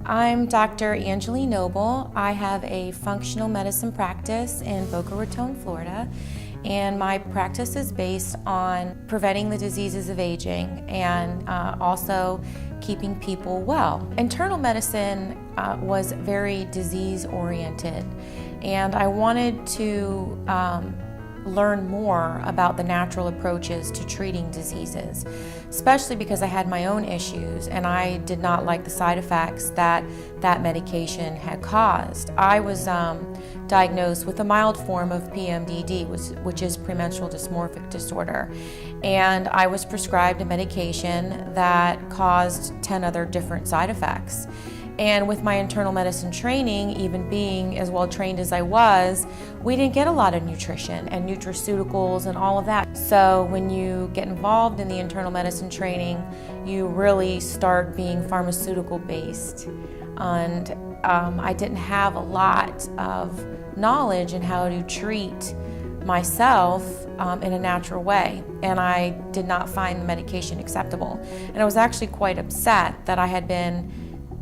I'm Dr. Anjali Noble. I have a functional medicine practice in Boca Raton, Florida, and my practice is based on preventing the diseases of aging and also keeping people well. Internal medicine was very disease-oriented, and I wanted to learn more about the natural approaches to treating diseases, especially because I had my own issues and I did not like the side effects that medication had caused. I was diagnosed with a mild form of PMDD, which is premenstrual dysmorphic disorder, and I was prescribed a medication that caused 10 other different side effects. And with my internal medicine training, even being as well trained as I was, we didn't get a lot of nutrition and nutraceuticals and all of that. So when you get involved in the internal medicine training, you really start being pharmaceutical based. And I didn't have a lot of knowledge in how to treat myself in a natural way, and I did not find the medication acceptable. And I was actually quite upset that I had been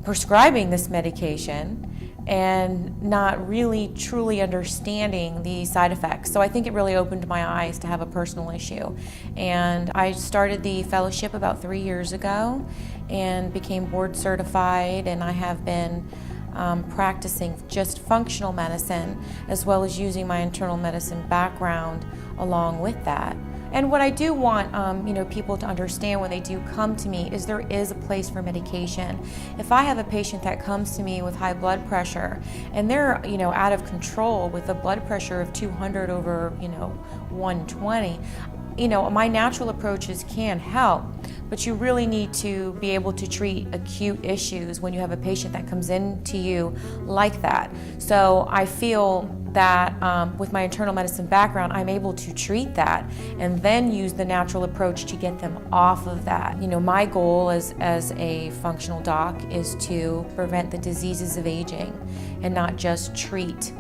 prescribing this medication and not really truly understanding the side effects. So I think it really opened my eyes to have a personal issue. And I started the fellowship about 3 years ago and became board certified, and I have been practicing just functional medicine as well as using my internal medicine background along with that. And what I do want people to understand when they do come to me is there is a place for medication. If I have a patient that comes to me with high blood pressure and they're out of control with a blood pressure of 200 over 120, my natural approaches can help, but you really need to be able to treat acute issues when you have a patient that comes in to you like that. So I feel that with my internal medicine background, I'm able to treat that and then use the natural approach to get them off of that. My goal as a functional doc is to prevent the diseases of aging and not just treat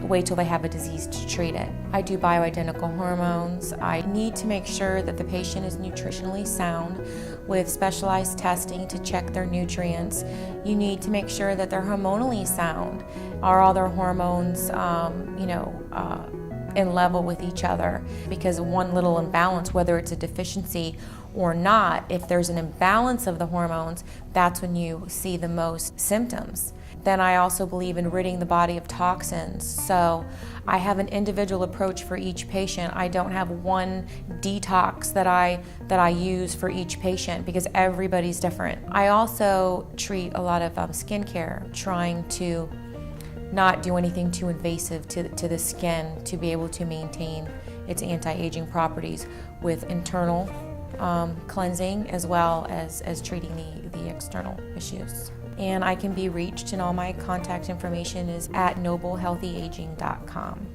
wait till they have a disease to treat it. I do bioidentical hormones. I need to make sure that the patient is nutritionally sound with specialized testing to check their nutrients. You need to make sure that they're hormonally sound. Are all their hormones in level with each other? Because one little imbalance, whether it's a deficiency or not, if there's an imbalance of the hormones, that's when you see the most symptoms. Then I also believe in ridding the body of toxins. So I have an individual approach for each patient. I don't have one detox that I use for each patient because everybody's different. I also treat a lot of skincare, trying to not do anything too invasive to the skin to be able to maintain its anti-aging properties with internal cleansing as well as treating the external issues. And I can be reached, and all my contact information is at noblehealthyaging.com.